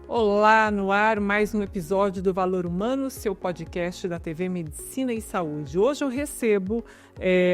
Olá, no ar, mais um episódio do Valor Humano, seu podcast da TV Medicina e Saúde. Hoje eu recebo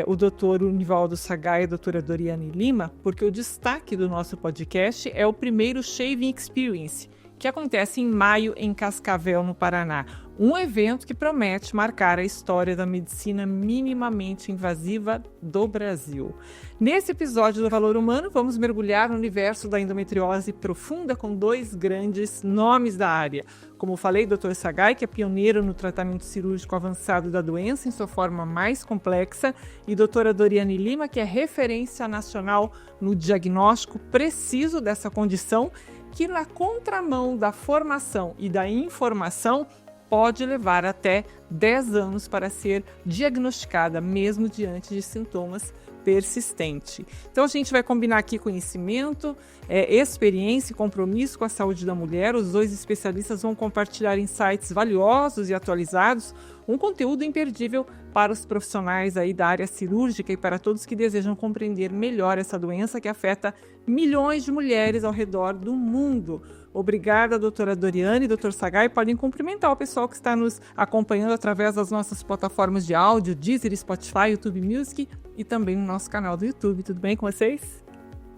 o Dr. Nivaldo Sagai e a doutora Doriane Lima, porque o destaque do nosso podcast é o primeiro Shaving Experience, que acontece em maio em Cascavel, no Paraná. Um evento que promete marcar a história da medicina minimamente invasiva do Brasil. Nesse episódio do Valor Humano, vamos mergulhar no universo da endometriose profunda com dois grandes nomes da área. Como falei, Dr. Sagai, que é pioneiro no tratamento cirúrgico avançado da doença em sua forma mais complexa, e doutora Doriane Lima, que é referência nacional no diagnóstico preciso dessa condição, que na contramão da formação e da informação pode levar até 10 anos para ser diagnosticada, mesmo diante de sintomas persistentes. Então a gente vai combinar aqui conhecimento, experiência e compromisso com a saúde da mulher. Os dois especialistas vão compartilhar insights valiosos e atualizados, um conteúdo imperdível para os profissionais aí da área cirúrgica e para todos que desejam compreender melhor essa doença que afeta milhões de mulheres ao redor do mundo. Obrigada, doutora Doriane e doutor Sagai. Podem cumprimentar o pessoal que está nos acompanhando através das nossas plataformas de áudio, Deezer, Spotify, YouTube Music e também no nosso canal do YouTube. Tudo bem com vocês?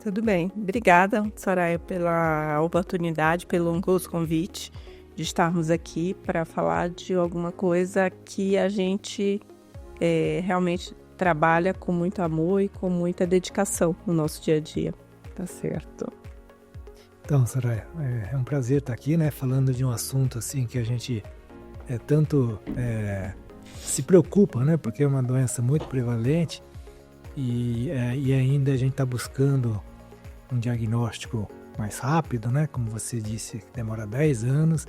Tudo bem. Obrigada, Soraya, pela oportunidade, pelo honroso convite de estarmos aqui para falar de alguma coisa que a gente realmente trabalha com muito amor e com muita dedicação no nosso dia a dia. Tá certo. Então, Soraya, é um prazer estar aqui, né, falando de um assunto assim que a gente tanto se preocupa, né, porque é uma doença muito prevalente e ainda a gente está buscando um diagnóstico mais rápido, né, como você disse, demora 10 anos,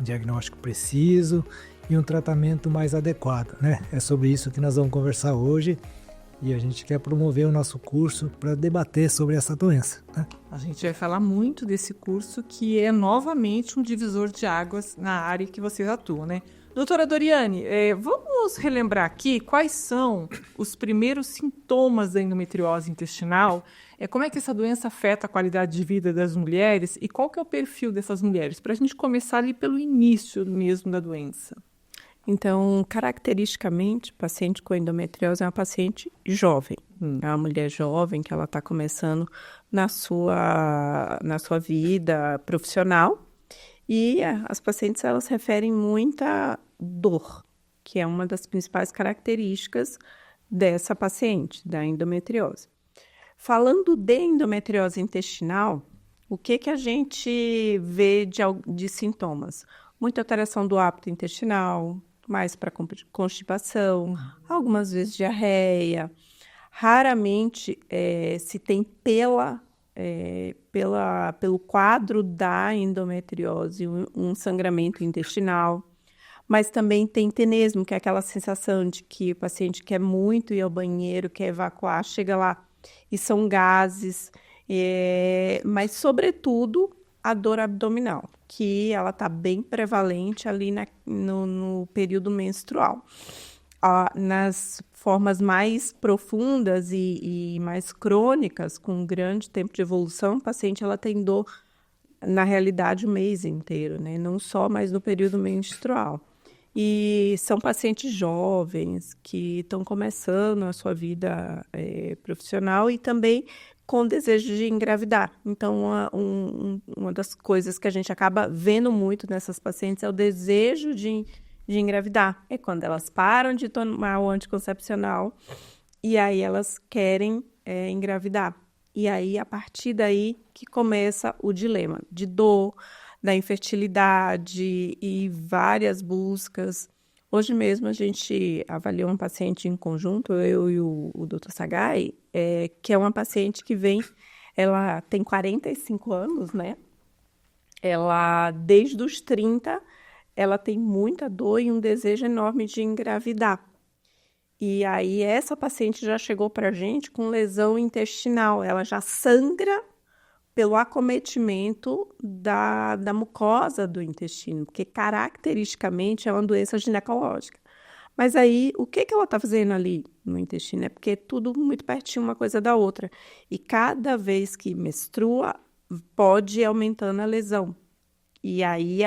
um diagnóstico preciso e um tratamento mais adequado, né? É sobre isso que nós vamos conversar hoje. E a gente quer promover o nosso curso para debater sobre essa doença, né? A gente vai falar muito desse curso que é novamente um divisor de águas na área que vocês atuam, né? Doutora Doriane, vamos relembrar aqui quais são os primeiros sintomas da endometriose intestinal, como é que essa doença afeta a qualidade de vida das mulheres e qual que é o perfil dessas mulheres, para a gente começar ali pelo início mesmo da doença. Então, caracteristicamente, o paciente com endometriose é uma paciente jovem. É uma mulher jovem que ela está começando na sua vida profissional. E as pacientes, elas referem muita dor, que é uma das principais características dessa paciente, da endometriose. Falando de endometriose intestinal, o que a gente vê de sintomas? Muita alteração do hábito intestinal, mais para constipação, algumas vezes diarreia. Raramente se tem pelo quadro da endometriose um sangramento intestinal, mas também tem tenesmo, que é aquela sensação de que o paciente quer muito ir ao banheiro, quer evacuar, chega lá e são gases, mas sobretudo a dor abdominal, que ela está bem prevalente ali no período menstrual. Nas formas mais profundas e mais crônicas, com grande tempo de evolução, a paciente ela tem dor, na realidade, o mês inteiro, né? Não só mais no período menstrual. E são pacientes jovens que estão começando a sua vida profissional e também com desejo de engravidar. Então, uma das coisas que a gente acaba vendo muito nessas pacientes é o desejo de engravidar. É quando elas param de tomar o anticoncepcional e aí elas querem engravidar. E aí, a partir daí, que começa o dilema de dor, da infertilidade e várias buscas. Hoje mesmo a gente avaliou um paciente em conjunto, eu e o Dr. Sagai, que é uma paciente que ela tem 45 anos, né? Ela, desde os 30, ela tem muita dor e um desejo enorme de engravidar. E aí essa paciente já chegou para a gente com lesão intestinal, ela já sangra pelo acometimento da mucosa do intestino, porque caracteristicamente é uma doença ginecológica. Mas aí, o que ela está fazendo ali no intestino? É porque é tudo muito pertinho uma coisa da outra. E cada vez que menstrua, pode ir aumentando a lesão. E aí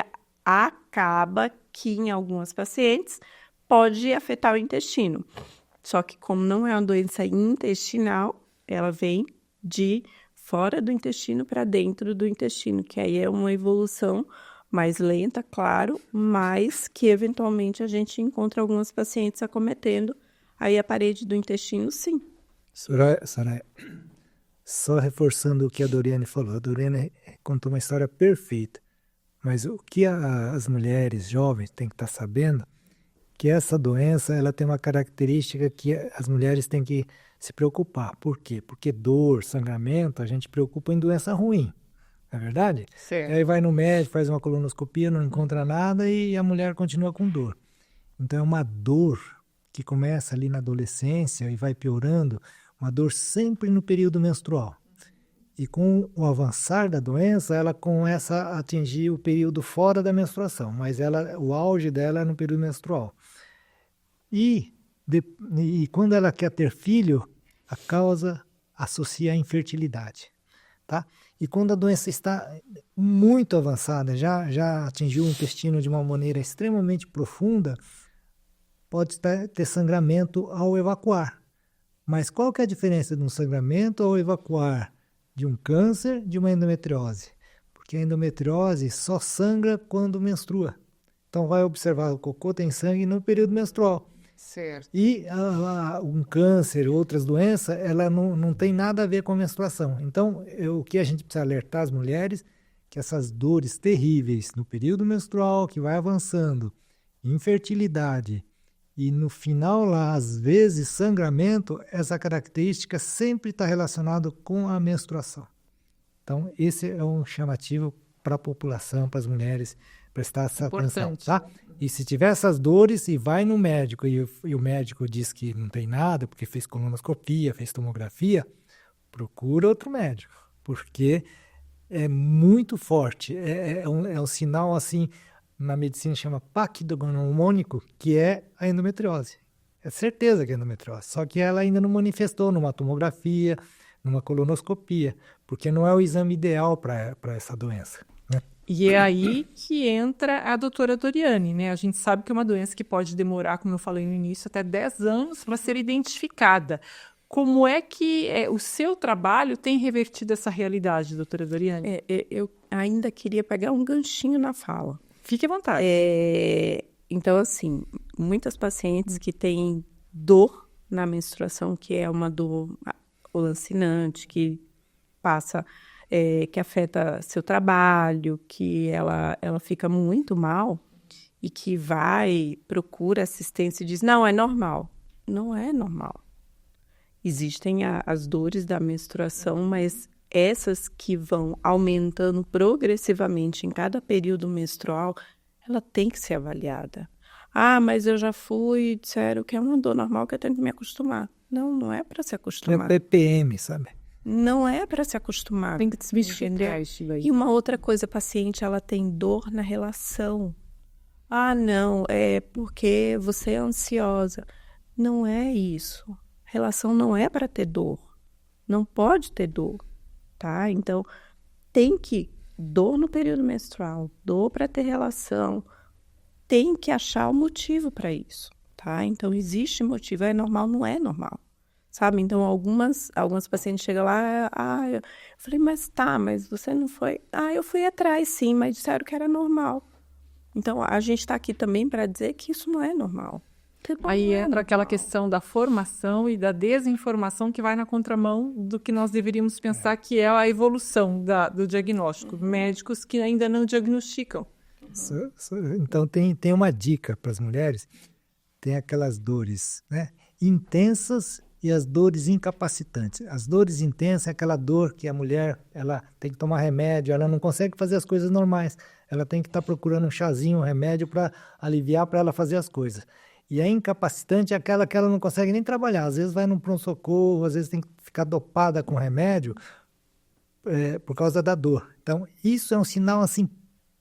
acaba que em algumas pacientes pode afetar o intestino. Só que como não é uma doença intestinal, ela vem de fora do intestino para dentro do intestino, que aí é uma evolução mais lenta, claro, mas que eventualmente a gente encontra algumas pacientes acometendo aí a parede do intestino, sim. Soraya, só reforçando o que a Doriane falou. A Doriane contou uma história perfeita, mas o que as mulheres jovens têm que estar sabendo que essa doença ela tem uma característica que as mulheres têm que se preocupar. Por quê? Porque dor, sangramento, a gente preocupa em doença ruim. Não é verdade? Certo. E aí vai no médico, faz uma colonoscopia, não encontra nada e a mulher continua com dor. Então é uma dor que começa ali na adolescência e vai piorando, uma dor sempre no período menstrual. E com o avançar da doença, ela começa a atingir o período fora da menstruação, mas o auge dela é no período menstrual. E quando ela quer ter filho, a causa associa a infertilidade. Tá? E quando a doença está muito avançada, já atingiu o intestino de uma maneira extremamente profunda, pode ter sangramento ao evacuar. Mas qual que é a diferença de um sangramento ao evacuar de um câncer de uma endometriose? Porque a endometriose só sangra quando menstrua. Então vai observar, o cocô tem sangue no período menstrual. Certo. E um câncer, outras doenças, ela não tem nada a ver com a menstruação. Então, o que a gente precisa alertar as mulheres, que essas dores terríveis no período menstrual, que vai avançando, infertilidade, e no final lá, às vezes, sangramento, essa característica sempre está relacionada com a menstruação. Então, esse é um chamativo para a população, para as mulheres, prestar essa atenção, tá? E se tiver essas dores e vai no médico e o médico diz que não tem nada, porque fez colonoscopia, fez tomografia, procura outro médico, porque é muito forte. É um sinal assim, na medicina chama paquidognomônico, que é a endometriose. É certeza que é endometriose, só que ela ainda não manifestou numa tomografia, numa colonoscopia, porque não é o exame ideal para essa doença, né? E é aí que entra a doutora Doriane, né? A gente sabe que é uma doença que pode demorar, como eu falei no início, até 10 anos para ser identificada. Como é que o seu trabalho tem revertido essa realidade, doutora Doriane? Eu ainda queria pegar um ganchinho na fala. Fique à vontade. Então, assim, muitas pacientes que têm dor na menstruação, que é uma dor lancinante, que passa... que afeta seu trabalho, que ela fica muito mal e que procura assistência e diz, não, é normal. Não é normal. Existem as dores da menstruação, mas essas que vão aumentando progressivamente em cada período menstrual, ela tem que ser avaliada. Ah, mas eu já fui, disseram que é uma dor normal que eu tenho que me acostumar. Não é para se acostumar. É TPM, sabe? Não é para se acostumar. Tem que desmistificar isso daí. E uma outra coisa, a paciente, ela tem dor na relação. Ah, não, é porque você é ansiosa. Não é isso. Relação não é para ter dor. Não pode ter dor, tá? Então, tem que dor no período menstrual, dor para ter relação. Tem que achar o motivo para isso, tá? Então, existe motivo. É normal, não é normal. Sabe? Então, algumas pacientes chegam lá, eu falei, mas você não foi? Eu fui atrás, sim, mas disseram que era normal. Então, a gente está aqui também para dizer que isso não é normal. Aí entra aquela questão da formação e da desinformação que vai na contramão do que nós deveríamos pensar que é a evolução do diagnóstico. Médicos que ainda não diagnosticam. Então, tem uma dica para as mulheres. Tem aquelas dores, né, intensas e as dores incapacitantes. As dores intensas é aquela dor que a mulher ela tem que tomar remédio, ela não consegue fazer as coisas normais. Ela tem que estar procurando um chazinho, um remédio para aliviar, para ela fazer as coisas. E a incapacitante é aquela que ela não consegue nem trabalhar. Às vezes vai num pronto-socorro, às vezes tem que ficar dopada com remédio por causa da dor. Então, isso é um sinal assim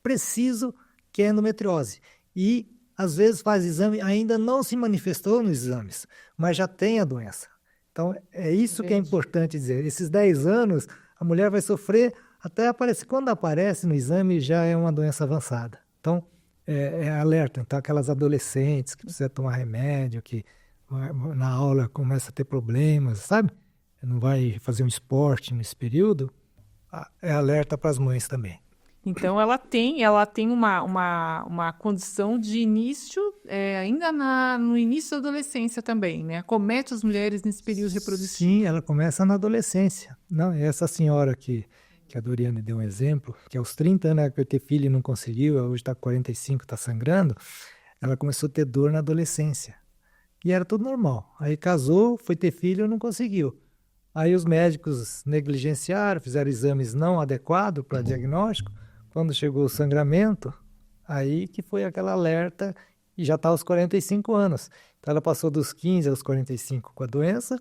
preciso que é endometriose. E às vezes faz exame, ainda não se manifestou nos exames, mas já tem a doença. Então, é isso que é importante dizer. Esses 10 anos, a mulher vai sofrer até aparecer. Quando aparece no exame, já é uma doença avançada. Então, é alerta. Então, aquelas adolescentes que precisam tomar remédio, que na aula começa a ter problemas, sabe? Não vai fazer um esporte nesse período, é alerta para as mães também. Então, ela tem uma condição de início, ainda no início da adolescência também, né? Acomete as mulheres nesse período reprodutivo. Sim, ela começa na adolescência. Não, essa senhora que a Doriane deu um exemplo, que aos 30 anos ela queria ter filho e não conseguiu, hoje está com 45, está sangrando, ela começou a ter dor na adolescência. E era tudo normal. Aí casou, foi ter filho e não conseguiu. Aí os médicos negligenciaram, fizeram exames não adequados para diagnóstico. Quando chegou o sangramento, aí que foi aquela alerta e já está aos 45 anos. Então ela passou dos 15 aos 45 com a doença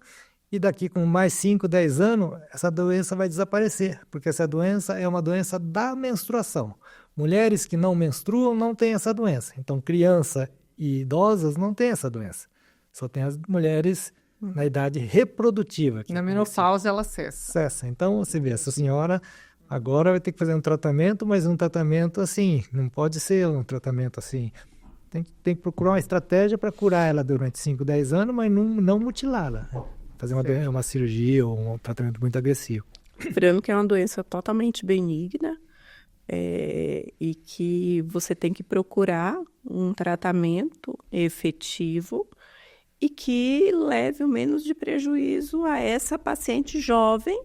e daqui com mais 5, 10 anos, essa doença vai desaparecer, porque essa doença é uma doença da menstruação. Mulheres que não menstruam não têm essa doença. Então criança e idosas não têm essa doença. Só tem as mulheres na idade reprodutiva. Na menopausa ela cessa. Então você vê, essa senhora agora vai ter que fazer um tratamento, mas um tratamento assim, não pode ser um tratamento assim. Tem que procurar uma estratégia para curar ela durante 5, 10 anos, mas não mutilá-la. Fazer uma cirurgia ou um tratamento muito agressivo. Lembrando que é uma doença totalmente benigna e que você tem que procurar um tratamento efetivo e que leve o menos de prejuízo a essa paciente jovem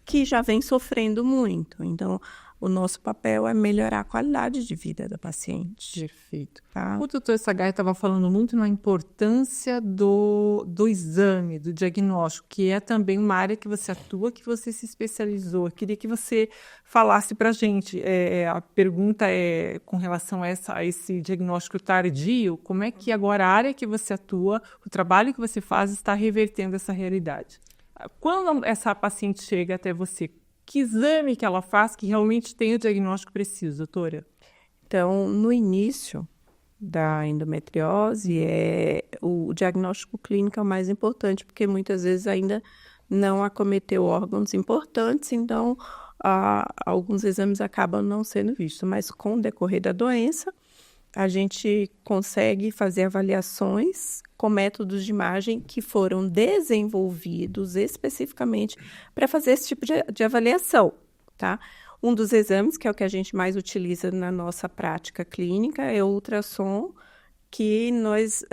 que já vem sofrendo muito. Então, o nosso papel é melhorar a qualidade de vida da paciente. Perfeito. Tá? O doutor Sagai estava falando muito na importância do exame, do diagnóstico, que é também uma área que você atua, que você se especializou. Eu queria que você falasse para a gente. A pergunta é com relação a esse diagnóstico tardio, como é que agora a área que você atua, o trabalho que você faz, está revertendo essa realidade? Quando essa paciente chega até você, que exame que ela faz que realmente tem o diagnóstico preciso, doutora? Então, no início da endometriose, o diagnóstico clínico é o mais importante, porque muitas vezes ainda não acometeu órgãos importantes, então alguns exames acabam não sendo vistos. Mas com o decorrer da doença, a gente consegue fazer avaliações com métodos de imagem que foram desenvolvidos especificamente para fazer esse tipo de avaliação, tá? Um dos exames, que é o que a gente mais utiliza na nossa prática clínica, é o ultrassom, que nós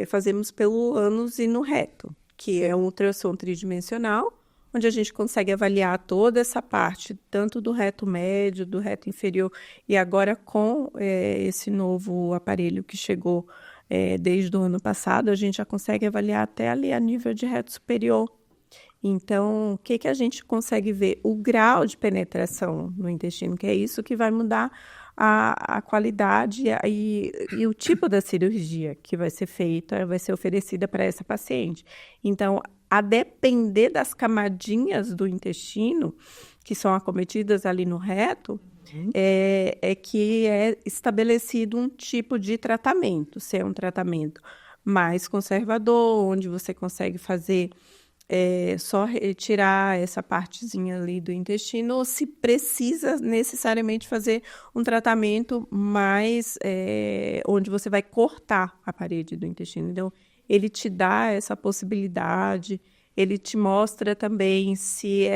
fazemos pelo ânus e no reto, que é um ultrassom tridimensional, onde a gente consegue avaliar toda essa parte, tanto do reto médio, do reto inferior, e agora com esse novo aparelho que chegou desde o ano passado, a gente já consegue avaliar até ali a nível de reto superior. Então, o que a gente consegue ver? O grau de penetração no intestino, que é isso que vai mudar a qualidade e o tipo da cirurgia que vai ser feita, vai ser oferecida para essa paciente. Então, a depender das camadinhas do intestino que são acometidas ali no reto, que é estabelecido um tipo de tratamento, se é um tratamento mais conservador, onde você consegue fazer só retirar essa partezinha ali do intestino, ou se precisa necessariamente fazer um tratamento mais onde você vai cortar a parede do intestino. Então, ele te dá essa possibilidade, ele te mostra também se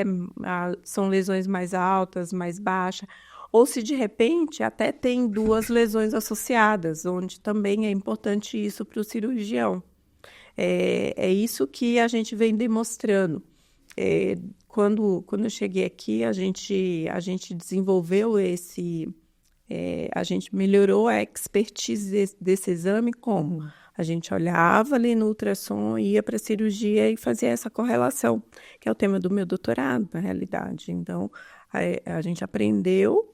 são lesões mais altas, mais baixas, ou se de repente até tem 2 lesões associadas, onde também é importante isso para o cirurgião. É isso que a gente vem demonstrando. Quando eu cheguei aqui, a gente desenvolveu a gente melhorou a expertise desse exame, como? A gente olhava ali no ultrassom, ia para a cirurgia e fazia essa correlação, que é o tema do meu doutorado, na realidade. Então, a gente aprendeu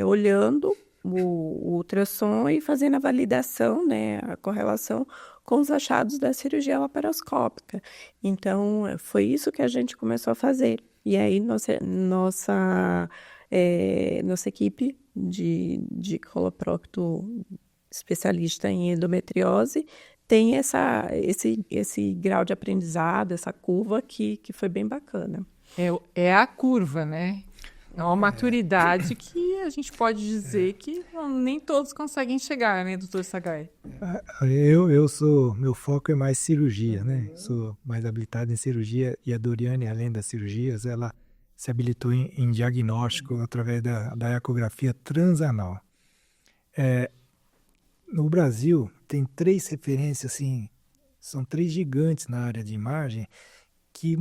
olhando o ultrassom e fazendo a validação, né, a correlação com os achados da cirurgia laparoscópica. Então, foi isso que a gente começou a fazer. E aí, nossa equipe de coloprocto especialista em endometriose tem esse grau de aprendizado, essa curva que foi bem bacana. É a curva, né? É uma maturidade que a gente pode dizer que nem todos conseguem chegar, né, doutor Sagai? Meu foco é mais cirurgia, né? Sou mais habilitado em cirurgia e a Doriane, além das cirurgias, ela se habilitou em diagnóstico através da ecografia transanal. No Brasil, tem 3 referências, assim, são 3 gigantes na área de imagem que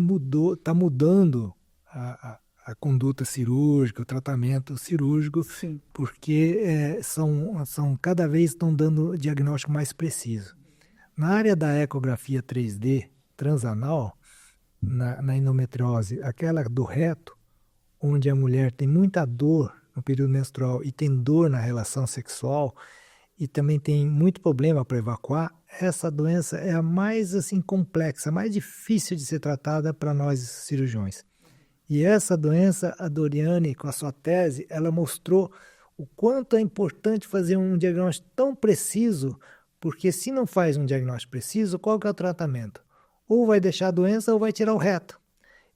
está mudando a conduta cirúrgica, o tratamento cirúrgico, Sim. porque cada vez estão dando diagnóstico mais preciso. Na área da ecografia 3D transanal, na endometriose, aquela do reto, onde a mulher tem muita dor no período menstrual e tem dor na relação sexual e também tem muito problema para evacuar, essa doença é a mais assim complexa, a mais difícil de ser tratada para nós cirurgiões. E essa doença, a Doriane, com a sua tese, ela mostrou o quanto é importante fazer um diagnóstico tão preciso, porque se não faz um diagnóstico preciso, qual que é o tratamento? Ou vai deixar a doença ou vai tirar o reto.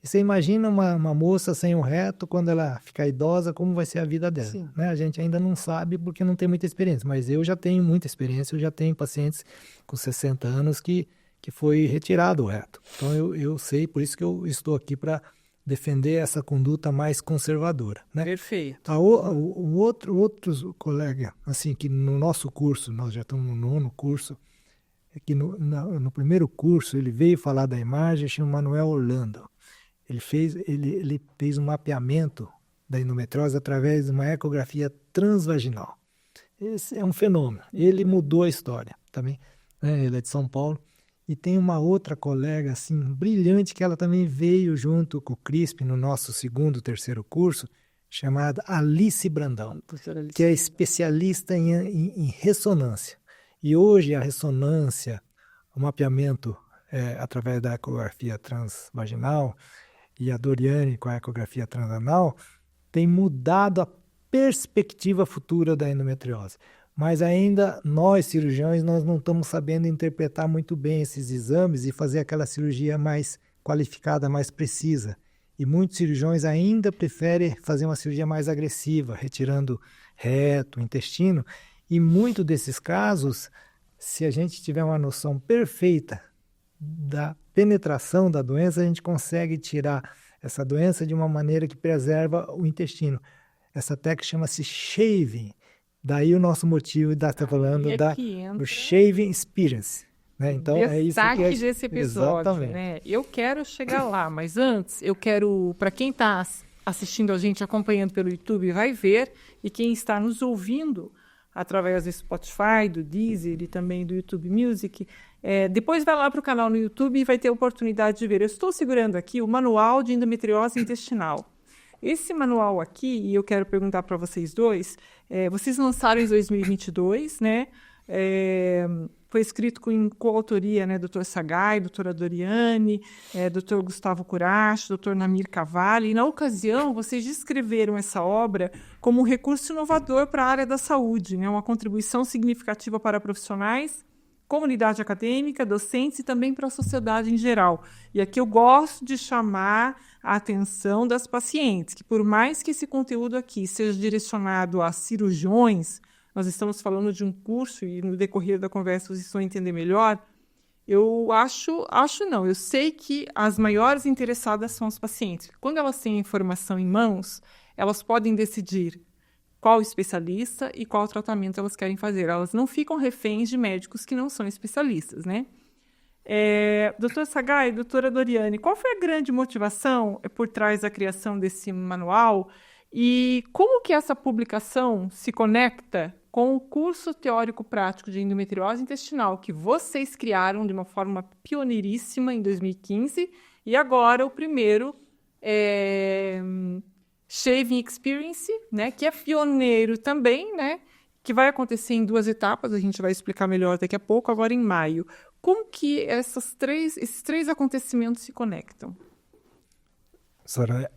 E você imagina uma moça sem um reto, quando ela ficar idosa, como vai ser a vida dela? Né? A gente ainda não sabe porque não tem muita experiência, mas eu já tenho muita experiência, eu já tenho pacientes com 60 anos que foi retirado o reto. Então eu sei, por isso que eu estou aqui para defender essa conduta mais conservadora. Né? Perfeito. Outros colegas, assim, que no nosso curso, nós já estamos no 9º curso, é que no primeiro curso ele veio falar da imagem, chama Manuel Orlando. Ele fez um mapeamento da endometriose através de uma ecografia transvaginal. Esse é um fenômeno. Ele mudou a história também. Né? Ele é de São Paulo. E tem uma outra colega assim, brilhante, que ela também veio junto com o CRISP no nosso 2º, 3º curso, chamada Alice Brandão, que é especialista em ressonância. E hoje a ressonância, o mapeamento através da ecografia transvaginal, e a Doriane com a ecografia transanal, tem mudado a perspectiva futura da endometriose. Mas ainda nós, cirurgiões, nós não estamos sabendo interpretar muito bem esses exames e fazer aquela cirurgia mais qualificada, mais precisa. E muitos cirurgiões ainda preferem fazer uma cirurgia mais agressiva, retirando reto, intestino. E muitos desses casos, se a gente tiver uma noção perfeita da penetração da doença, a gente consegue tirar essa doença de uma maneira que preserva o intestino. Essa técnica chama-se shaving. Daí o nosso motivo de estar falando do shaving experience. Né? Então é isso que é desse episódio. Né? Eu quero chegar lá, mas antes eu quero, para quem está assistindo a gente, acompanhando pelo YouTube, vai ver, e quem está nos ouvindo através do Spotify, do Deezer e também do YouTube Music, depois vai lá para o canal no YouTube e vai ter a oportunidade de ver. Eu estou segurando aqui o Manual de Endometriose Intestinal. Esse manual aqui, e eu quero perguntar para vocês dois, vocês lançaram em 2022, né? Foi escrito em coautoria, né? Dr. Sagai, doutora Doriane, Dr. Gustavo Curache, Dr. Namir Cavalli. E, na ocasião, vocês descreveram essa obra como um recurso inovador para a área da saúde, né? Uma contribuição significativa para profissionais, comunidade acadêmica, docentes e também para a sociedade em geral. E aqui eu gosto de chamar a atenção das pacientes, que por mais que esse conteúdo aqui seja direcionado a cirurgiões, nós estamos falando de um curso e no decorrer da conversa vocês vão entender melhor, eu eu sei que as maiores interessadas são as pacientes. Quando elas têm a informação em mãos, elas podem decidir qual especialista e qual tratamento elas querem fazer. Elas não ficam reféns de médicos que não são especialistas, né? Doutor Sagai, doutora Doriane, qual foi a grande motivação por trás da criação desse manual e como que essa publicação se conecta com o curso teórico-prático de endometriose intestinal que vocês criaram de uma forma pioneiríssima em 2015 e agora o primeiro Shaving Experience, né, que é pioneiro também, né, que vai acontecer em 2 etapas, a gente vai explicar melhor daqui a pouco, agora em maio. Como que esses três acontecimentos se conectam? Soraya,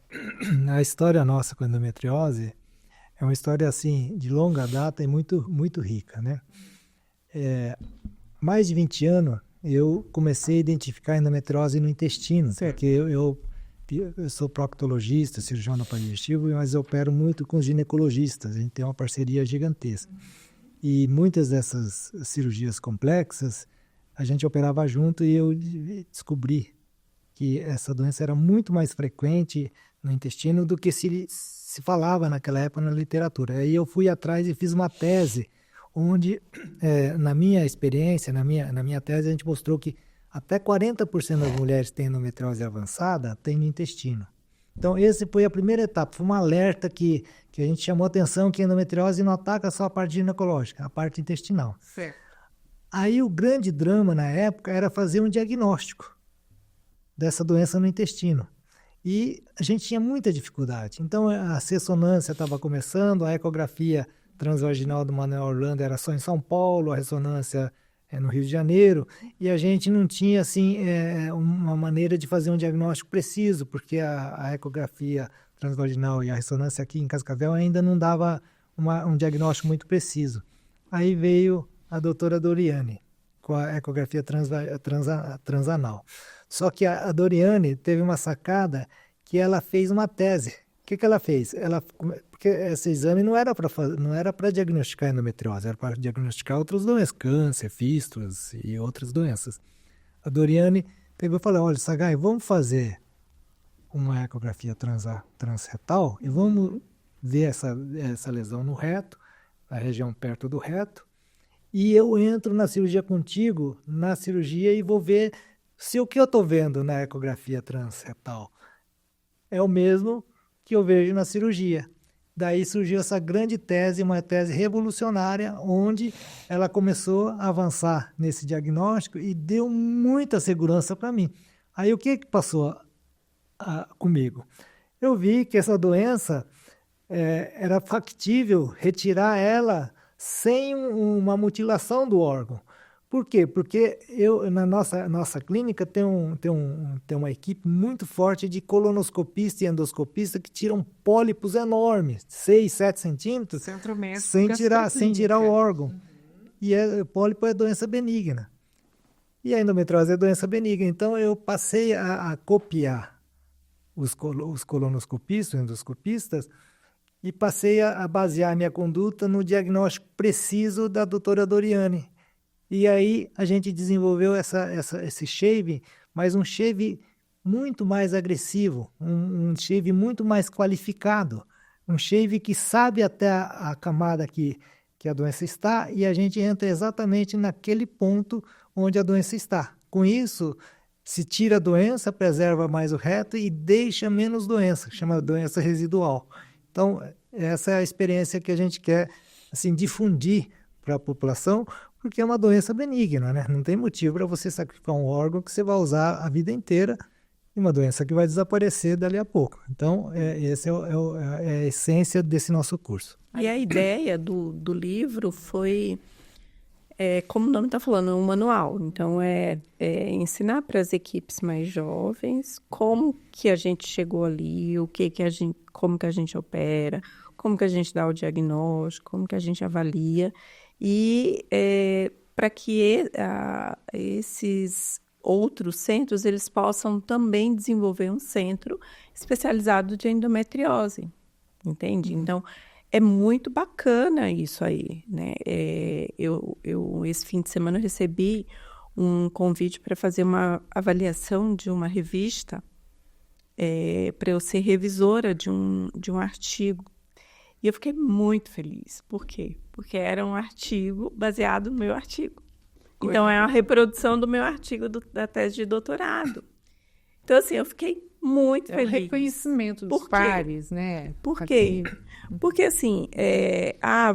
a história nossa com a endometriose é uma história assim de longa data e muito, muito rica, né? Mais de 20 anos eu comecei a identificar a endometriose no intestino, porque eu eu sou proctologista, cirurgião digestivo, mas eu opero muito com os ginecologistas. A gente tem uma parceria gigantesca. E muitas dessas cirurgias complexas, a gente operava junto e eu descobri que essa doença era muito mais frequente no intestino do que se falava naquela época na literatura. Aí eu fui atrás e fiz uma tese, onde, na minha experiência, na minha tese, a gente mostrou que até 40% das mulheres que têm endometriose avançada têm no intestino. Então, essa foi a primeira etapa, foi um alerta que a gente chamou a atenção que a endometriose não ataca só a parte ginecológica, a parte intestinal. Certo. Aí o grande drama na época era fazer um diagnóstico dessa doença no intestino. E a gente tinha muita dificuldade. Então, a ressonância estava começando, a ecografia transvaginal do Manuel Orlando era só em São Paulo, a ressonância no Rio de Janeiro, e a gente não tinha assim, uma maneira de fazer um diagnóstico preciso, porque a ecografia transvaginal e a ressonância aqui em Cascavel ainda não dava um diagnóstico muito preciso. Aí veio a doutora Doriane, com a ecografia transanal. Só que a Doriane teve uma sacada que ela fez uma tese. O que ela fez? Porque esse exame não era para diagnosticar endometriose, era para diagnosticar outras doenças, câncer, fístulas e outras doenças. A Doriane pegou e falou, olha, Sagai, vamos fazer uma ecografia transretal e vamos ver essa lesão no reto, na região perto do reto, e eu entro na cirurgia contigo, na cirurgia, e vou ver se o que eu estou vendo na ecografia transretal é o mesmo que eu vejo na cirurgia. Daí surgiu essa grande tese, uma tese revolucionária, onde ela começou a avançar nesse diagnóstico e deu muita segurança para mim. Aí o que passou comigo? Eu vi que essa doença era factível retirar ela sem uma mutilação do órgão. Por quê? Porque na nossa clínica tem uma equipe muito forte de colonoscopista e endoscopista que tiram pólipos enormes, 6, 7 centímetros, sem tirar o órgão. Uhum. E o pólipo é doença benigna. E a endometriose é doença benigna. Então, eu passei a copiar os colonoscopistas, endoscopistas, e passei a basear minha conduta no diagnóstico preciso da doutora Doriane. E aí a gente desenvolveu esse shave, mas um shave muito mais agressivo, um shave muito mais qualificado, um shave que sabe até a camada que a doença está, e a gente entra exatamente naquele ponto onde a doença está. Com isso, se tira a doença, preserva mais o reto e deixa menos doença, chama doença residual. Então, essa é a experiência que a gente quer assim, difundir para a população, porque é uma doença benigna, né? Não tem motivo para você sacrificar um órgão que você vai usar a vida inteira e uma doença que vai desaparecer dali a pouco. Então, essa é a essência desse nosso curso. E a ideia do livro foi, como o nome está falando, um manual. Então, ensinar para as equipes mais jovens como que a gente chegou ali, como que a gente opera, como que a gente dá o diagnóstico, como que a gente avalia. E para que esses outros centros eles possam também desenvolver um centro especializado de endometriose, entende? Então, é muito bacana isso aí, né? Eu esse fim de semana recebi um convite para fazer uma avaliação de uma revista, para eu ser revisora de um artigo. E eu fiquei muito feliz. Por quê? Porque era um artigo baseado no meu artigo. Então, é uma reprodução do meu artigo da tese de doutorado. Então, assim, eu fiquei muito feliz. O reconhecimento dos pares, né? Por quê? Porque, assim,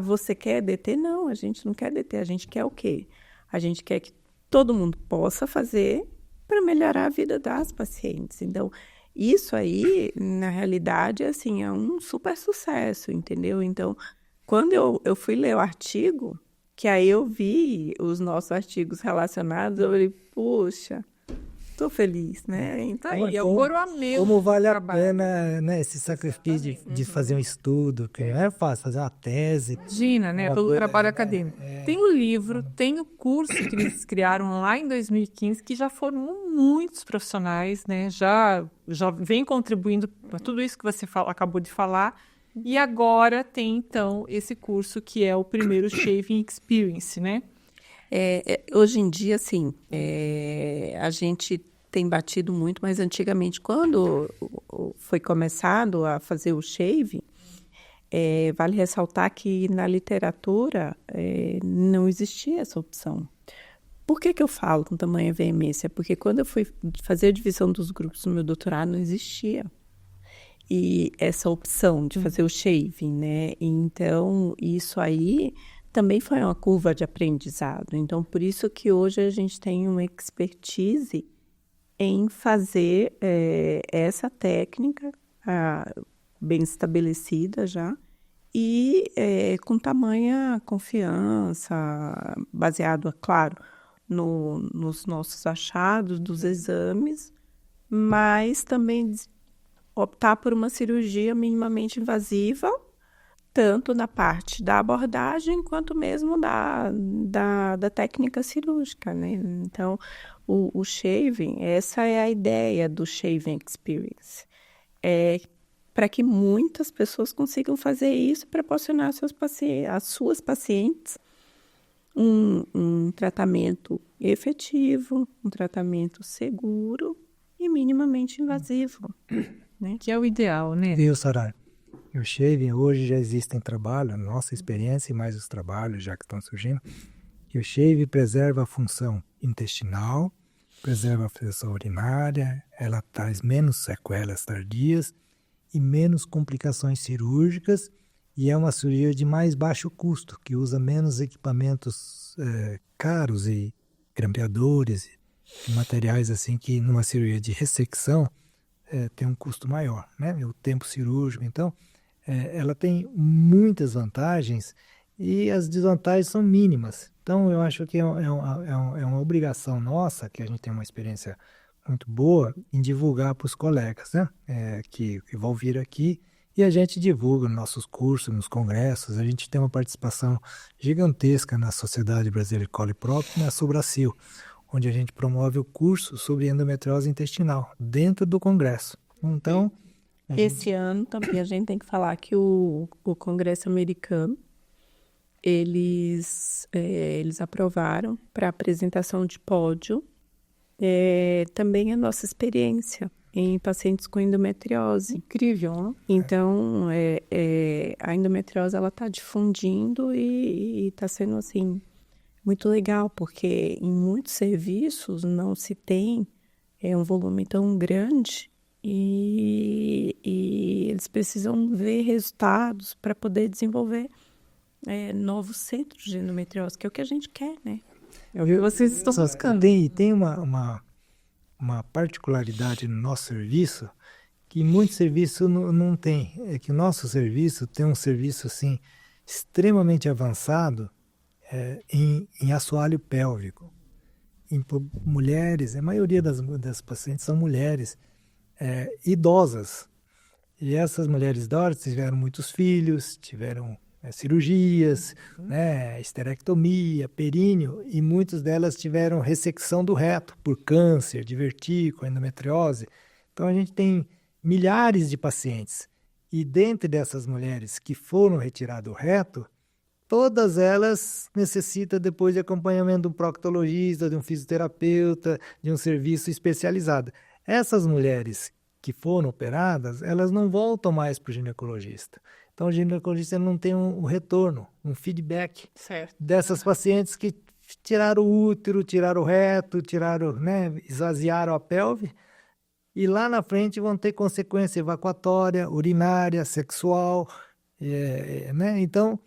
você quer deter? Não, a gente não quer deter. A gente quer o quê? A gente quer que todo mundo possa fazer para melhorar a vida das pacientes. Então, isso aí, na realidade, assim, é um super sucesso, entendeu? Então, quando eu fui ler o artigo, que aí eu vi os nossos artigos relacionados, eu falei, puxa, Tô feliz, né? Então, E é o coroamento. Como vale do a trabalho. pena, né, esse sacrifício de fazer um estudo, que não é fácil, fazer uma tese. Imagina, né? Uma Todo o coisa- trabalho acadêmico. Tem o livro, tem o curso que eles criaram lá em 2015, que já formou muitos profissionais, né? Já vem contribuindo para tudo isso que você acabou de falar. E agora tem, então, esse curso que é o primeiro Shaving Experience, né? Hoje em dia, assim, a gente tem batido muito, mas antigamente, quando foi começado a fazer o shaving, vale ressaltar que na literatura não existia essa opção. Por que eu falo com tamanha veemência? Porque quando eu fui fazer a divisão dos grupos no meu doutorado, não existia. E essa opção de fazer o shaving, né? Então, isso aí também foi uma curva de aprendizado. Então, por isso que hoje a gente tem uma expertise em fazer essa técnica bem estabelecida já e com tamanha confiança, baseado, é claro, nos nossos achados dos exames, mas também optar por uma cirurgia minimamente invasiva, tanto na parte da abordagem quanto mesmo da técnica cirúrgica, né? Então, o shaving, essa é a ideia do Shaving Experience. Para que muitas pessoas consigam fazer isso e proporcionar às suas pacientes um tratamento efetivo, um tratamento seguro e minimamente invasivo, né? Que é o ideal, né? Viu, Soraya? O shaving hoje já existem trabalhos, nossa experiência e mais os trabalhos já que estão surgindo, que o shaving preserva a função intestinal, preserva a função urinária, ela traz menos sequelas tardias e menos complicações cirúrgicas e é uma cirurgia de mais baixo custo, que usa menos equipamentos caros e grampeadores e materiais assim que numa cirurgia de ressecção tem um custo maior, né? O tempo cirúrgico, então ela tem muitas vantagens e as desvantagens são mínimas. Então eu acho que é uma obrigação nossa, que a gente tem uma experiência muito boa, em divulgar para os colegas, né? Que vão vir aqui e a gente divulga nos nossos cursos, nos congressos. A gente tem uma participação gigantesca na Sociedade Brasileira de Colo Próprio e na Sobracil, onde a gente promove o curso sobre endometriose intestinal dentro do congresso. Então, esse ano também a gente tem que falar que o Congresso americano, eles aprovaram para apresentação de pódio também a nossa experiência em pacientes com endometriose. Incrível, né? Então, a endometriose ela está difundindo e está sendo assim muito legal, porque em muitos serviços não se tem um volume tão grande e eles precisam ver resultados para poder desenvolver novos centros de endometriose, que é o que a gente quer, né? Eu vi vocês estão buscando. Tem uma particularidade no nosso serviço que muitos serviços não tem. É que o nosso serviço tem um serviço assim extremamente avançado em assoalho pélvico. Em mulheres, a maioria das pacientes são mulheres idosas. E essas mulheres idosas tiveram muitos filhos, tiveram cirurgias, né, esterectomia, períneo, e muitas delas tiveram ressecção do reto por câncer, divertículo, endometriose. Então a gente tem milhares de pacientes. E dentre dessas mulheres que foram retiradas do reto, todas elas necessitam depois de acompanhamento de um proctologista, de um fisioterapeuta, de um serviço especializado. Essas mulheres que foram operadas, elas não voltam mais para o ginecologista. Então, o ginecologista não tem um retorno, um feedback dessas pacientes que tiraram o útero, tiraram o reto, esvaziaram a pelve, e lá na frente vão ter consequência evacuatória, urinária, sexual, né? Então,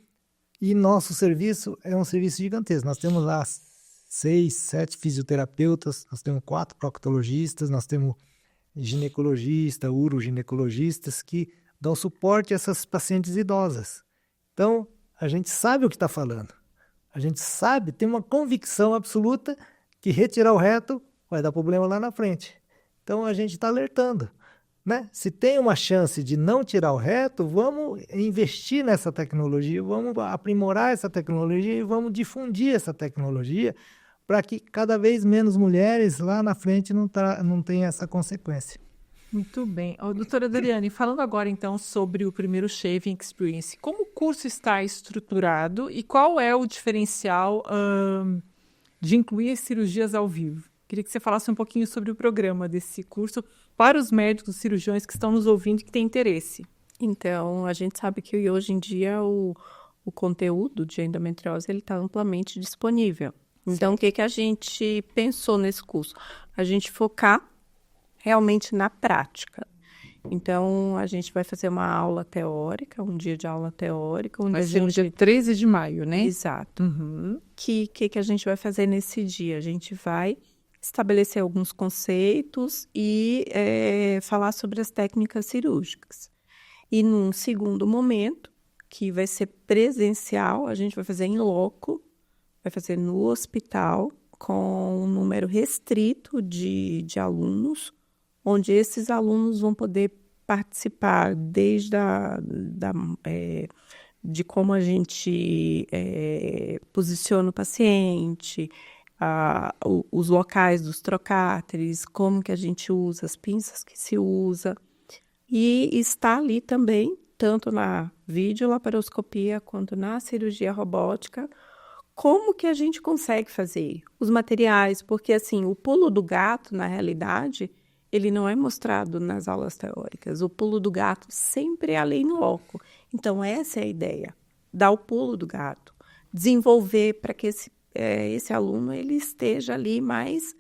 e nosso serviço é um serviço gigantesco. Nós temos lá 6, 7 fisioterapeutas, nós temos 4 proctologistas, nós temos ginecologistas, uroginecologistas que dão suporte a essas pacientes idosas. Então, a gente sabe o que está falando. A gente sabe, tem uma convicção absoluta que retirar o reto vai dar problema lá na frente. Então, a gente está alertando, né? Se tem uma chance de não tirar o reto, vamos investir nessa tecnologia, vamos aprimorar essa tecnologia e vamos difundir essa tecnologia para que cada vez menos mulheres lá na frente não tenham essa consequência. Muito bem. Doutora Doriane, falando agora então sobre o primeiro Shaving Experience, como o curso está estruturado e qual é o diferencial de incluir as cirurgias ao vivo? Queria que você falasse um pouquinho sobre o programa desse curso para os médicos cirurgiões que estão nos ouvindo e que têm interesse. Então, a gente sabe que hoje em dia o conteúdo de endometriose está amplamente disponível. Então, o que a gente pensou nesse curso? A gente focar realmente na prática. Então, a gente vai fazer uma aula teórica, um dia de aula teórica. Vai ser no dia 13 de maio, né? Exato. Uhum. Que a gente vai fazer nesse dia? A gente vai estabelecer alguns conceitos e falar sobre as técnicas cirúrgicas. E num segundo momento, que vai ser presencial, a gente vai fazer em loco, vai fazer no hospital, com um número restrito de alunos, onde esses alunos vão poder participar desde de como a gente posiciona o paciente, os locais dos trocáteres, como que a gente usa, as pinças que se usa. E está ali também, tanto na videolaparoscopia quanto na cirurgia robótica, como que a gente consegue fazer os materiais, porque assim, o pulo do gato, na realidade, ele não é mostrado nas aulas teóricas. O pulo do gato sempre é ali no loco. Então, essa é a ideia, dar o pulo do gato, desenvolver para que esse aluno ele esteja ali mais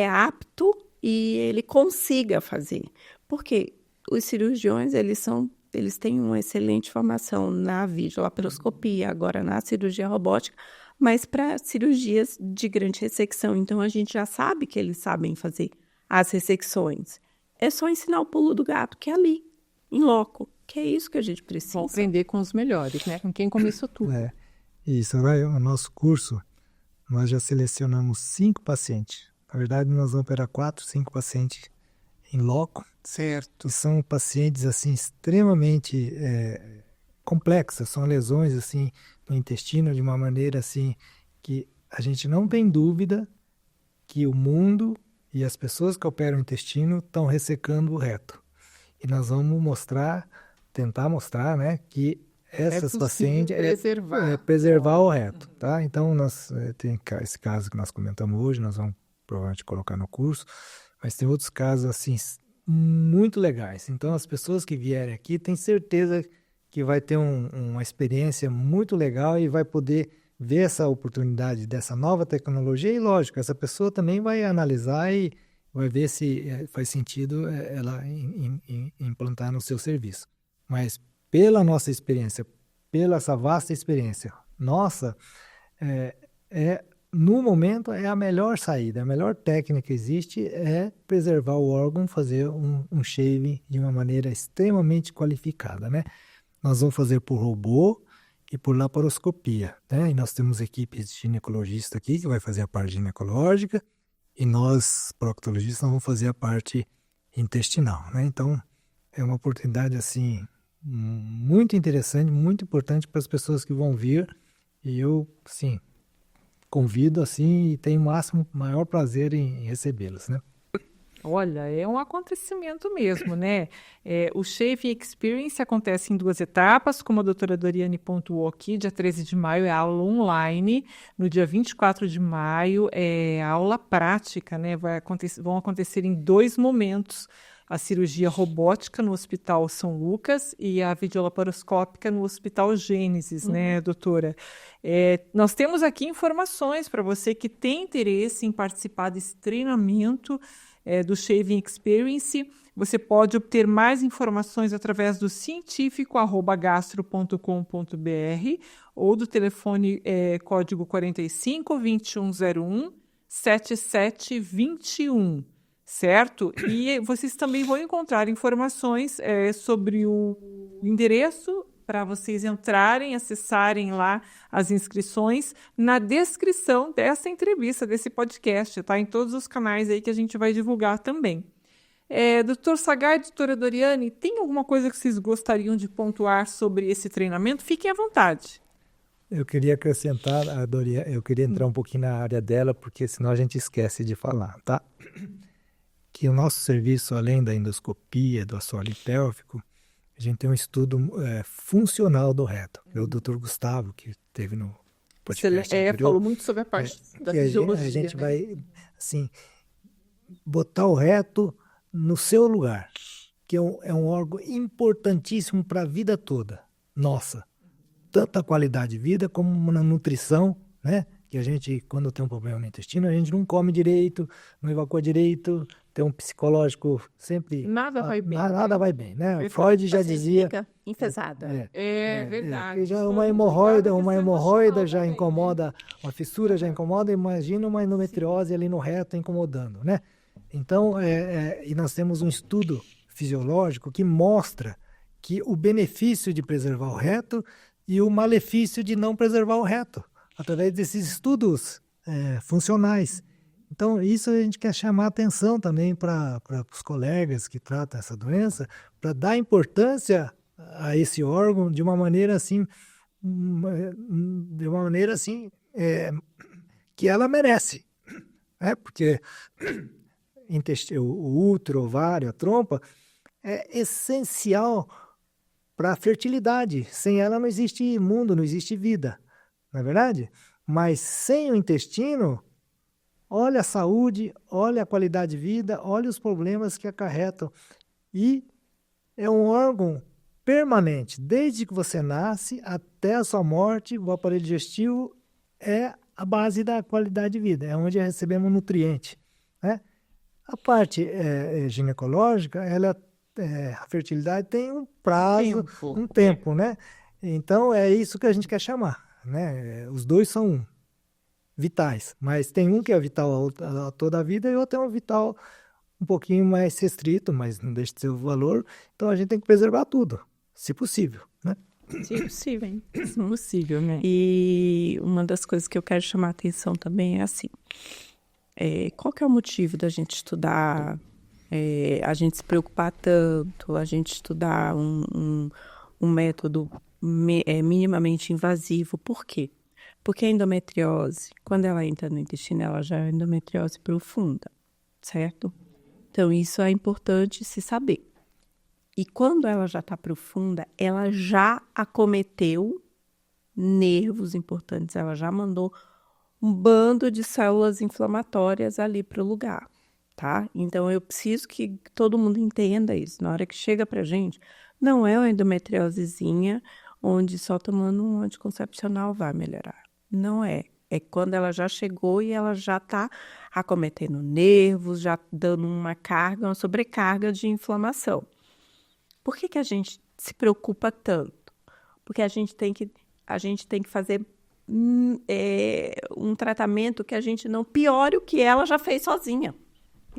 apto e ele consiga fazer. Porque os cirurgiões, eles têm uma excelente formação na videolaparoscopia, agora na cirurgia robótica, mas para cirurgias de grande ressecção. Então, a gente já sabe que eles sabem fazer as ressecções. É só ensinar o pulo do gato, que é ali, em loco, que é isso que a gente precisa. Vamos aprender com os melhores, né? Com quem começou tudo. Isso, o nosso curso, nós já selecionamos 5 pacientes. Na verdade, nós vamos operar 4, 5 pacientes em loco. Certo. E são pacientes, assim, extremamente complexas. São lesões, assim, no intestino, de uma maneira, assim, que a gente não tem dúvida que o mundo e as pessoas que operam o intestino estão ressecando o reto. E nós vamos tentar mostrar, né, que essas pacientes preservar o reto, tá? Então, tem esse caso que nós comentamos hoje, nós vamos provavelmente colocar no curso, mas tem outros casos, assim, muito legais. Então, as pessoas que vierem aqui têm certeza que vai ter uma experiência muito legal e vai poder ver essa oportunidade dessa nova tecnologia e, lógico, essa pessoa também vai analisar e vai ver se faz sentido ela implantar no seu serviço. Mas pela nossa experiência, pela essa vasta experiência nossa, no momento é a melhor saída, a melhor técnica que existe é preservar o órgão, fazer um shave de uma maneira extremamente qualificada, né? Nós vamos fazer por robô e por laparoscopia, né? E nós temos equipes de ginecologistas aqui que vai fazer a parte ginecológica e nós, proctologistas, vamos fazer a parte intestinal, né? Então, é uma oportunidade, assim, muito interessante, muito importante para as pessoas que vão vir e eu, sim, convido, assim, e tenho o maior prazer em recebê-los, né? Olha, é um acontecimento mesmo, né? O Shaving Experience acontece em 2 etapas, como a doutora Doriane pontuou aqui, dia 13 de maio é a aula online, no dia 24 de maio é a aula prática, né? Vão acontecer em 2 momentos, a cirurgia robótica no Hospital São Lucas e a videolaparoscópica no Hospital Gênesis, né, doutora? Nós temos aqui informações para você que tem interesse em participar desse treinamento do Shaving Experience. Você pode obter mais informações através do cientifico@gastro.com.br ou do telefone código 45 2101 7721, certo? E vocês também vão encontrar informações sobre o endereço para vocês entrarem, acessarem lá as inscrições na descrição dessa entrevista, desse podcast, tá? Em todos os canais aí que a gente vai divulgar também. Doutor Sagai, doutora Doriane, tem alguma coisa que vocês gostariam de pontuar sobre esse treinamento? Fiquem à vontade. Eu queria acrescentar, a Doriane, eu queria entrar um pouquinho na área dela, porque senão a gente esquece de falar, tá? Que o nosso serviço, além da endoscopia, do assoalho pélvico, a gente tem um estudo funcional do reto. O doutor Gustavo, que esteve no podcast anterior, falou muito sobre a parte da fisiologia. A gente vai, assim, botar o reto no seu lugar, que é um órgão importantíssimo para a vida toda, nossa. Tanto a qualidade de vida como na nutrição, né? Que a gente, quando tem um problema no intestino, a gente não come direito, não evacua direito, tem um psicológico sempre... Nada vai bem. Nada vai bem, né? Freud já dizia... Fica enfesada. É verdade. Já uma hemorroida já incomoda, uma fissura já incomoda, imagina uma endometriose ali no reto incomodando, né? Então, e nós temos um estudo fisiológico que mostra que o benefício de preservar o reto e o malefício de não preservar o reto, através desses estudos funcionais. Então, isso a gente quer chamar a atenção também para os colegas que tratam essa doença, para dar importância a esse órgão de uma maneira assim, que ela merece. Porque o útero, o ovário, a trompa, é essencial para a fertilidade. Sem ela não existe mundo, não existe vida, não é verdade? Mas sem o intestino, olha a saúde, olha a qualidade de vida, olha os problemas que acarretam. E é um órgão permanente, desde que você nasce até a sua morte. O aparelho digestivo é a base da qualidade de vida, é onde recebemos nutriente, né? A parte ginecológica, a fertilidade tem um prazo, um tempo, né? Então, é isso que a gente quer chamar, né? Os dois são vitais, mas tem um que é vital a toda a vida e o outro é um vital um pouquinho mais restrito, mas não deixa de ser o valor. Então, a gente tem que preservar tudo, se possível, né? Se possível, hein? Se possível, né? E uma das coisas que eu quero chamar a atenção também é assim, qual que é o motivo da gente estudar, a gente se preocupar tanto, a gente estudar um método minimamente invasivo? Por quê? Porque a endometriose, quando ela entra no intestino, ela já é endometriose profunda, certo? Então, isso é importante se saber. E quando ela já está profunda, ela já acometeu nervos importantes, ela já mandou um bando de células inflamatórias ali para o lugar, tá? Então, eu preciso que todo mundo entenda isso. Na hora que chega para a gente, não é uma endometriosezinha onde só tomando um anticoncepcional vai melhorar. Não é. É quando ela já chegou e ela já está acometendo nervos, já dando uma carga, uma sobrecarga de inflamação. Por que a gente se preocupa tanto? Porque a gente tem que fazer um tratamento que a gente não piore o que ela já fez sozinha.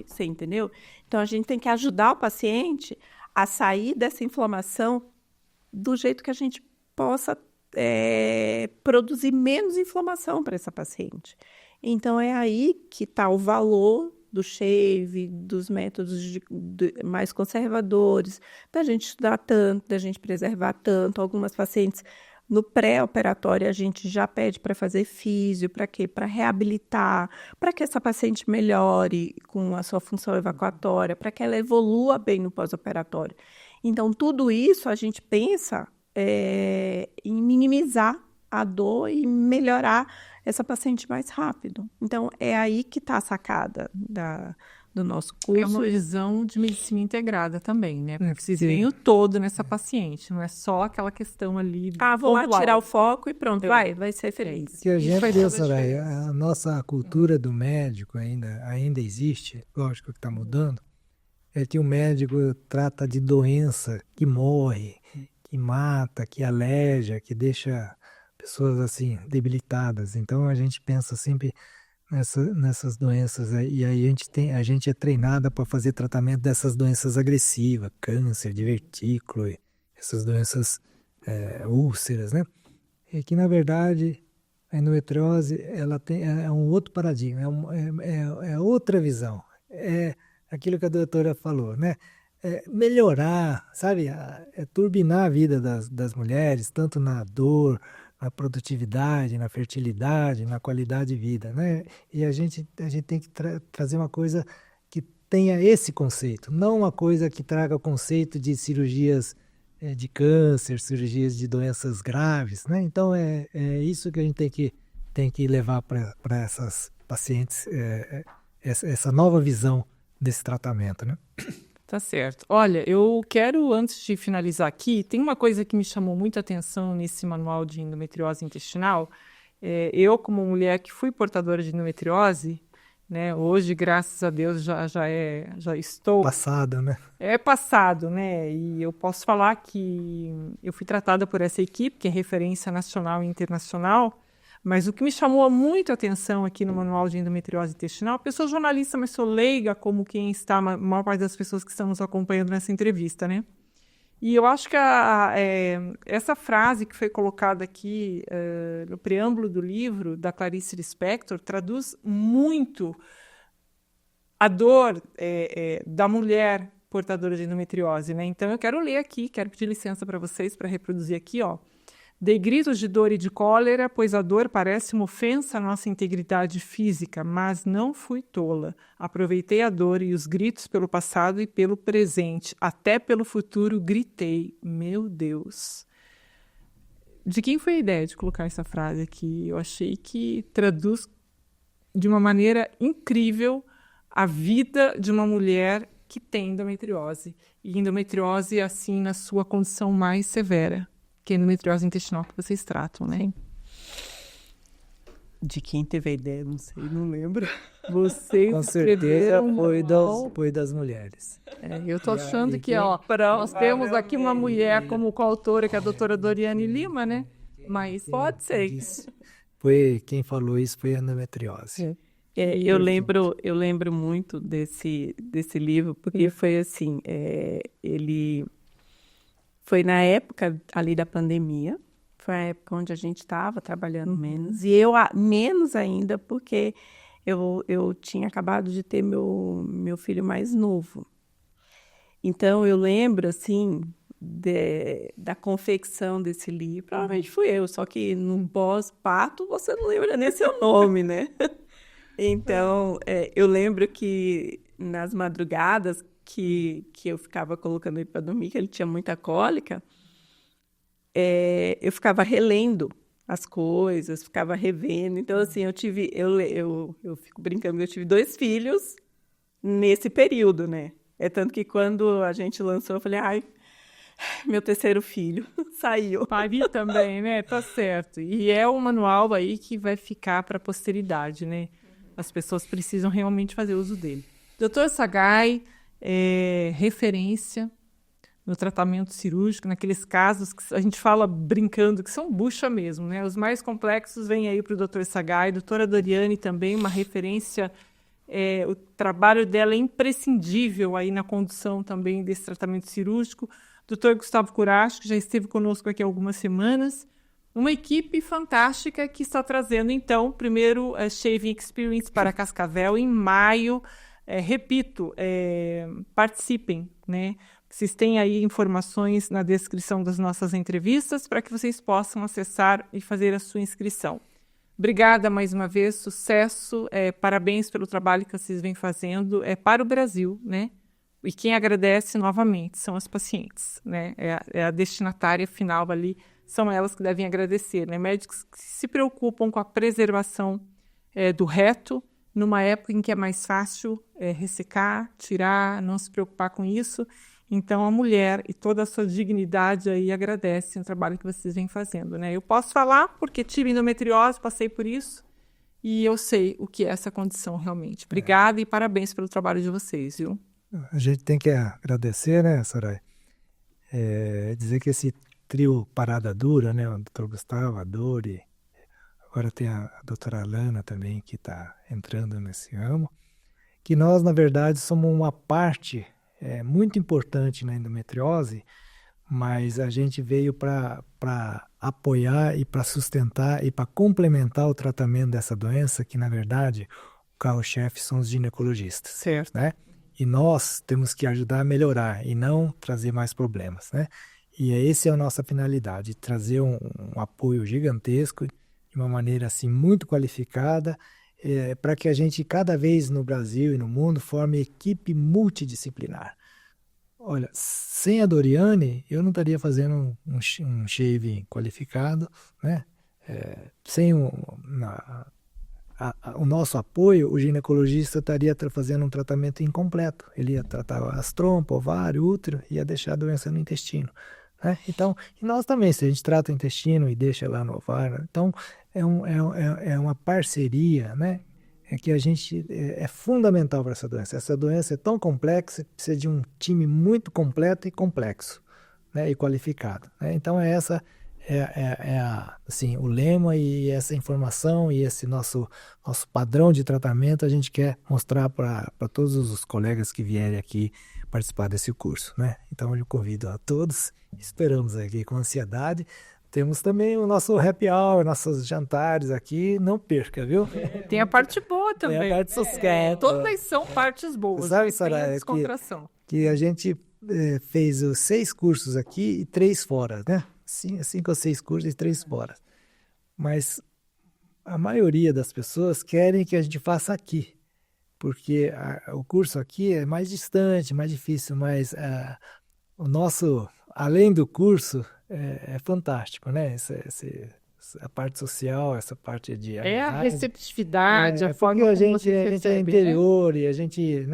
Você entendeu? Então, a gente tem que ajudar o paciente a sair dessa inflamação do jeito que a gente possa produzir menos inflamação para essa paciente. Então, é aí que está o valor do shave, dos métodos mais conservadores, da gente estudar tanto, da gente preservar tanto. Algumas pacientes, no pré-operatório, a gente já pede para fazer físio, para quê? Para reabilitar, para que essa paciente melhore com a sua função evacuatória, para que ela evolua bem no pós-operatório. Então, tudo isso a gente pensa em minimizar a dor e melhorar essa paciente mais rápido. Então, é aí que está a sacada do nosso curso. É uma visão de medicina integrada também, né? Porque vocês veem o todo nessa paciente, não é só aquela questão ali... vou lá tirar o foco e pronto, vai ser feliz. Que a gente pensa, a nossa cultura do médico ainda existe, lógico que está mudando, é que o médico trata de doença que morre, que mata, que aleja, que deixa pessoas assim debilitadas. Então a gente pensa sempre nessas doenças e aí a gente é treinada para fazer tratamento dessas doenças agressivas, câncer, divertículo, essas doenças úlceras, né? É que, na verdade, a endometriose ela é um outro paradigma, é outra visão. É aquilo que a doutora falou, né? Melhorar, sabe? Turbinar a vida das mulheres, tanto na dor, na produtividade, na fertilidade, na qualidade de vida, né? E a gente tem que trazer uma coisa que tenha esse conceito, não uma coisa que traga o conceito de cirurgias de câncer, cirurgias de doenças graves, né? Então é isso que a gente tem que levar para essas pacientes, essa nova visão desse tratamento, né? Tá certo. Olha, eu quero, antes de finalizar aqui, tem uma coisa que me chamou muita atenção nesse manual de endometriose intestinal. Eu, como mulher que fui portadora de endometriose, né, hoje, graças a Deus, já estou... Passado, né? É passado, né? E eu posso falar que eu fui tratada por essa equipe, que é referência nacional e internacional, mas o que me chamou muito a atenção aqui no Manual de Endometriose Intestinal, eu sou jornalista, mas sou leiga como quem está, a maior parte das pessoas que estão nos acompanhando nessa entrevista, né? E eu acho que essa frase que foi colocada aqui no preâmbulo do livro, da Clarice Lispector, traduz muito a dor da mulher portadora de endometriose, né? Então eu quero ler aqui, quero pedir licença para vocês para reproduzir aqui, ó. Dei gritos de dor e de cólera, pois a dor parece uma ofensa à nossa integridade física, mas não fui tola. Aproveitei a dor e os gritos pelo passado e pelo presente, até pelo futuro gritei, meu Deus. De quem foi a ideia de colocar essa frase aqui? Eu achei que traduz de uma maneira incrível a vida de uma mulher que tem endometriose. E endometriose, assim, na sua condição mais severa, que é a endometriose intestinal que vocês tratam, né? De quem teve a ideia, não sei, não lembro. Vocês com certeza foi das mulheres. Eu tô achando que, ó, nós temos aqui uma mulher como coautora, que é a doutora Doriane Lima, né? Mas pode ser. Foi, quem falou isso foi a endometriose. Eu lembro muito desse livro, porque foi assim, ele foi na época ali da pandemia, foi a época onde a gente estava trabalhando menos, e eu menos ainda, porque eu tinha acabado de ter meu filho mais novo. Então, eu lembro, assim, da confecção desse livro, provavelmente fui eu, só que no pós-parto você não lembra nem seu nome, né? Então, eu lembro que nas madrugadas que eu ficava colocando ele para dormir, que ele tinha muita cólica, eu ficava relendo as coisas, ficava revendo. Então, assim, eu fico brincando, eu tive 2 filhos nesse período, né? Tanto que quando a gente lançou, eu falei, ai, meu 3º filho saiu. Pari também, né? Tá certo. E é um manual aí que vai ficar para a posteridade, né? As pessoas precisam realmente fazer uso dele. Dr. Sagai é referência no tratamento cirúrgico, naqueles casos que a gente fala brincando, que são bucha mesmo, né? Os mais complexos vêm aí para o Dr. Sagai, doutora Doriane também, uma referência, o trabalho dela é imprescindível aí na condução também desse tratamento cirúrgico. Dr. Gustavo Curacho, que já esteve conosco aqui há algumas semanas, uma equipe fantástica que está trazendo, então, o primeiro Shaving Experience para Cascavel em maio. Repito, participem, né? Vocês têm aí informações na descrição das nossas entrevistas para que vocês possam acessar e fazer a sua inscrição. Obrigada mais uma vez, sucesso, parabéns pelo trabalho que vocês vêm fazendo para o Brasil, né? E quem agradece novamente são as pacientes, né? É a destinatária final ali, são elas que devem agradecer, né? Médicos que se preocupam com a preservação do reto, numa época em que é mais fácil ressecar, tirar, não se preocupar com isso. Então, a mulher e toda a sua dignidade aí agradecem o trabalho que vocês vêm fazendo, né? Eu posso falar porque tive endometriose, passei por isso, e eu sei o que é essa condição realmente. Obrigada e parabéns pelo trabalho de vocês, viu? A gente tem que agradecer, né, Soraya? Dizer que esse trio Parada Dura, né, o Dr. Gustavo, a Dori, agora tem a doutora Alana também que está entrando nesse ramo, que nós, na verdade, somos uma parte muito importante na endometriose, mas a gente veio para apoiar e para sustentar e para complementar o tratamento dessa doença, que na verdade o carro-chefe são os ginecologistas, Certo. né? E nós temos que ajudar a melhorar e não trazer mais problemas, né? E essa é a nossa finalidade, trazer um apoio gigantesco, de uma maneira assim muito qualificada, para que a gente cada vez no Brasil e no mundo forme equipe multidisciplinar. Olha, sem a Doriane, eu não estaria fazendo um shave qualificado, né? Sem o nosso apoio, o ginecologista estaria fazendo um tratamento incompleto. Ele ia tratar as trompas, ovário, útero, ia deixar a doença no intestino, né? Então, e nós também, se a gente trata o intestino e deixa lá no ovário, então é uma parceria, né? Que a gente é fundamental para essa doença. Essa doença é tão complexa, precisa de um time muito completo e complexo, né? E qualificado, né? Então essa assim, o lema e essa informação e esse nosso padrão de tratamento a gente quer mostrar para todos os colegas que vierem aqui participar desse curso, né? Então eu convido a todos, esperamos aqui com ansiedade. Temos também o nosso happy hour, nossos jantares aqui, não perca, viu? Tem a parte boa também. Tem a parte social. Todas são partes boas. Sabe, Tem a Soraya, descontração. que a gente fez os 6 cursos aqui e 3 fora, né? 5 ou 6 cursos e 3 fora. Mas a maioria das pessoas querem que a gente faça aqui, porque o curso aqui é mais distante, mais difícil, mas o nosso, além do curso, é fantástico, né? A parte social, essa parte de a receptividade, a forma como a gente é interior, e a gente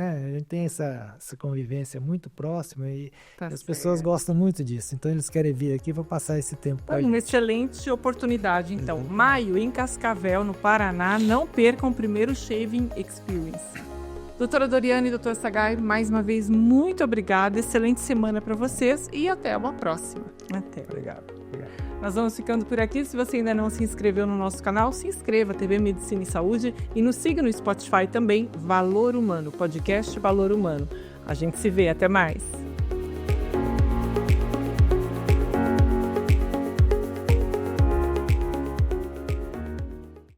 tem essa convivência muito próxima e as pessoas gostam muito disso. Então eles querem vir aqui para passar esse tempo com a gente. Uma excelente oportunidade, então. Maio, em Cascavel, no Paraná, não percam o primeiro Shaving Experience. Doutora Doriane e doutor Sagai, mais uma vez, muito obrigada. Excelente semana para vocês e até uma próxima. Até. Obrigado. Nós vamos ficando por aqui. Se você ainda não se inscreveu no nosso canal, se inscreva, TV Medicina e Saúde, e nos siga no Spotify também, Valor Humano, podcast Valor Humano. A gente se vê, até mais.